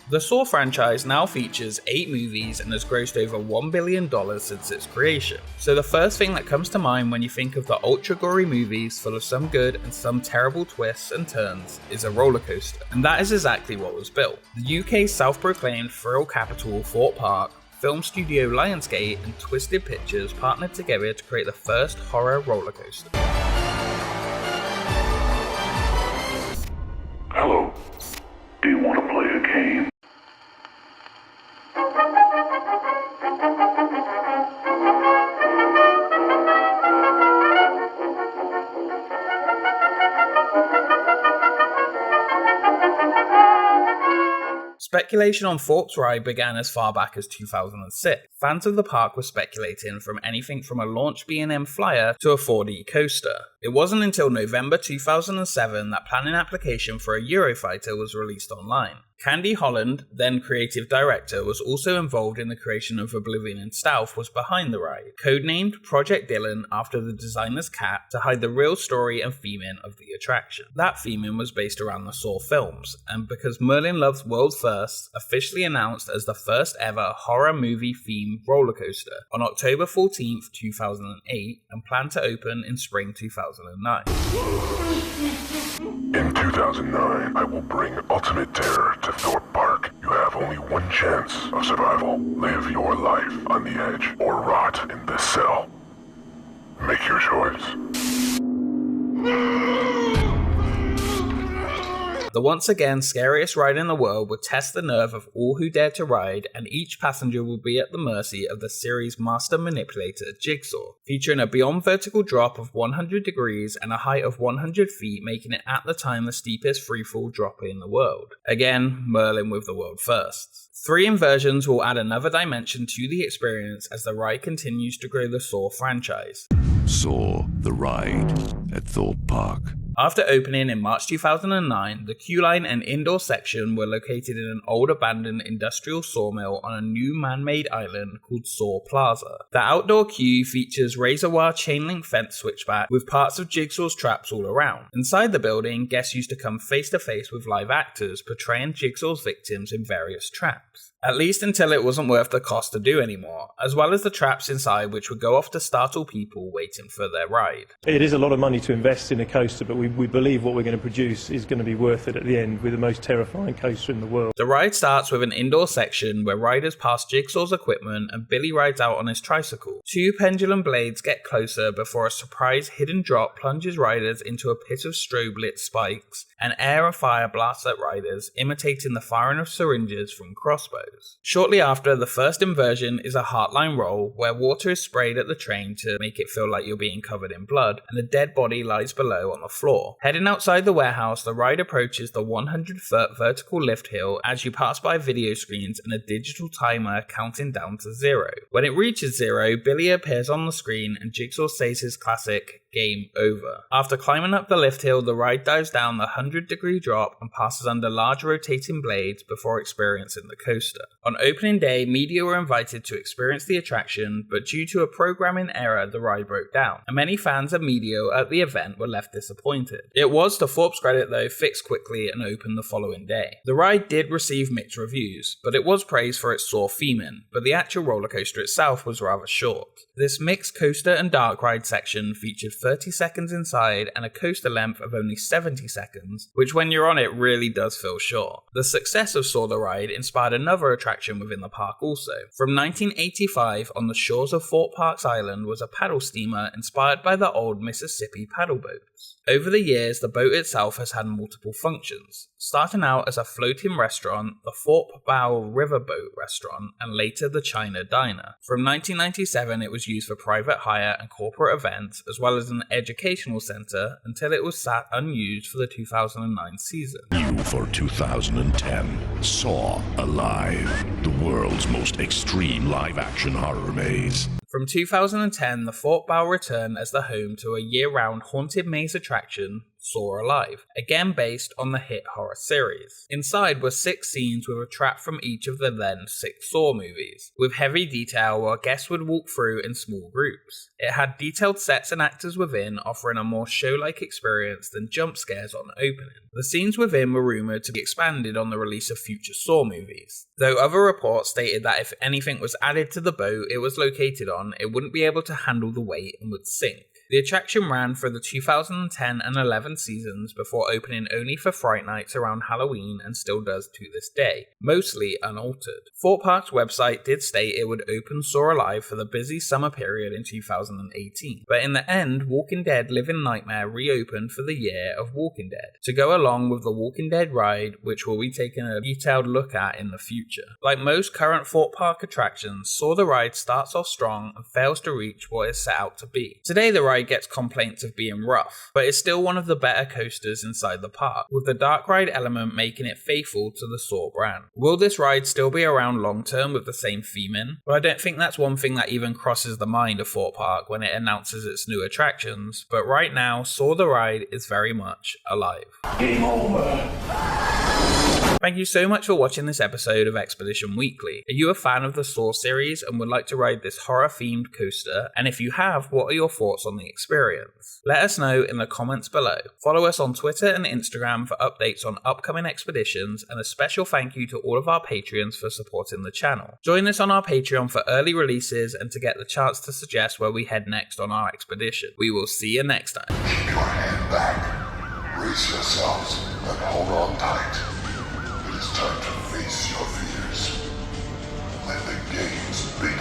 The Saw franchise now features 8 movies and has grossed over $1 billion since its creation. So the first thing that comes to mind when you think of the ultra-gory movies full of some good and some terrible twists and turns is a roller coaster. And that is exactly what was built. The UK's self-proclaimed thrill capital, Thorpe Park, film studio Lionsgate and Twisted Pictures partnered together to create the first horror roller coaster. Hello. Do you want to play a game? Speculation on Thorpe's ride began as far back as 2006. Fans of the park were speculating from anything from a launch B&M Flyer to a 4D coaster. It wasn't until November 2007 that planning application for a Eurofighter was released online. Candy Holland, then creative director, was also involved in the creation of Oblivion and Stealth, was behind the ride, codenamed Project Dylan after the designer's cat to hide the real story and theming of the attraction. That theming was based around the Saw films, and because Merlin Love's World First, officially announced as the first ever horror movie themed roller coaster on October 14th, 2008, and planned to open in spring 2009. In 2009, I will bring ultimate terror to Thorpe Park. You have only one chance of survival. Live your life on the edge or rot in this cell. Make your choice. The once again scariest ride in the world would test the nerve of all who dare to ride, and each passenger will be at the mercy of the series' master manipulator, Jigsaw, featuring a beyond vertical drop of 100 degrees and a height of 100 feet, making it at the time the steepest freefall drop in the world. Again, Merlin with the world first. 3 inversions will add another dimension to the experience as the ride continues to grow the Saw franchise. Saw the ride at Thorpe Park. After opening in March 2009, the queue-line and indoor section were located in an old abandoned industrial sawmill on a new man-made island called Saw Plaza. The outdoor queue features razor-wire chain-link fence switchback with parts of Jigsaw's traps all around. Inside the building, guests used to come face-to-face with live actors portraying Jigsaw's victims in various traps. At least until it wasn't worth the cost to do anymore, as well as the traps inside which would go off to startle people waiting for their ride. It is a lot of money to invest in a coaster, but we believe what we're going to produce is going to be worth it at the end with the most terrifying coaster in the world. The ride starts with an indoor section where riders pass Jigsaw's equipment and Billy rides out on his tricycle. 2 pendulum blades get closer before a surprise hidden drop plunges riders into a pit of strobe lit spikes, and air and fire blasts at riders, imitating the firing of syringes from crossbows. Shortly after, the first inversion is a heartline roll where water is sprayed at the train to make it feel like you're being covered in blood, and a dead body lies below on the floor. Heading outside the warehouse, the ride approaches the 100-foot vertical lift hill as you pass by video screens and a digital timer counting down to 0. When it reaches 0, Billy appears on the screen and Jigsaw says his classic, "Game over." After climbing up the lift hill, the ride dives down the 100-degree drop and passes under large rotating blades before experiencing the coaster. On opening day, media were invited to experience the attraction, but due to a programming error, the ride broke down, and many fans and media at the event were left disappointed. It was, to Thorpe's credit though, fixed quickly and opened the following day. The ride did receive mixed reviews, but it was praised for its Saw theming, but the actual roller coaster itself was rather short. This mixed coaster and dark ride section featured 30 seconds inside and a coaster length of only 70 seconds, which when you're on it really does feel short. The success of Saw the Ride inspired another attraction within the park also. From 1985, on the shores of Thorpe Park's island was a paddle steamer inspired by the old Mississippi paddle boats. Over the years, the boat itself has had multiple functions, starting out as a floating restaurant, the Thorpe Bow Riverboat Restaurant, and later the China Diner. From 1997, it was used for private hire and corporate events, as well as an educational centre, until it was sat unused for the 2009 season. New for 2010, Saw Alive, the world's most extreme live-action horror maze. From 2010, the Thorpe Bow returned as the home to a year-round haunted maze attraction, Saw Alive, again based on the hit horror series. Inside were 6 scenes with a trap from each of the then 6 Saw movies, with heavy detail where guests would walk through in small groups. It had detailed sets and actors within, offering a more show-like experience than jump scares on opening. The scenes within were rumoured to be expanded on the release of future Saw movies, though other reports stated that if anything was added to the boat it was located on, it wouldn't be able to handle the weight and would sink. The attraction ran for the 2010 and 11 seasons before opening only for Fright Nights around Halloween and still does to this day, mostly unaltered. Thorpe Park's website did state it would open Saw Alive for the busy summer period in 2018, but in the end, Walking Dead Living Nightmare reopened for the year of Walking Dead, to go along with the Walking Dead ride, which we'll be taking a detailed look at in the future. Like most current Thorpe Park attractions, Saw the ride starts off strong and fails to reach what it's set out to be. Today the ride gets complaints of being rough, but it's still one of the better coasters inside the park, with the dark ride element making it faithful to the Saw brand. Will this ride still be around long term with the same theming? Well, I don't think that's one thing that even crosses the mind of Thorpe Park when it announces its new attractions, but right now Saw the ride is very much alive. Game over. Thank you so much for watching this episode of Expedition Weekly. Are you a fan of the Saw series and would like to ride this horror-themed coaster? And if you have, what are your thoughts on the experience? Let us know in the comments below. Follow us on Twitter and Instagram for updates on upcoming expeditions, and a special thank you to all of our Patreons for supporting the channel. Join us on our Patreon for early releases and to get the chance to suggest where we head next on our expedition. We will see you next time. Keep your head back, brace yourselves, and hold on tight. It is time to face your fears. Let the games begin.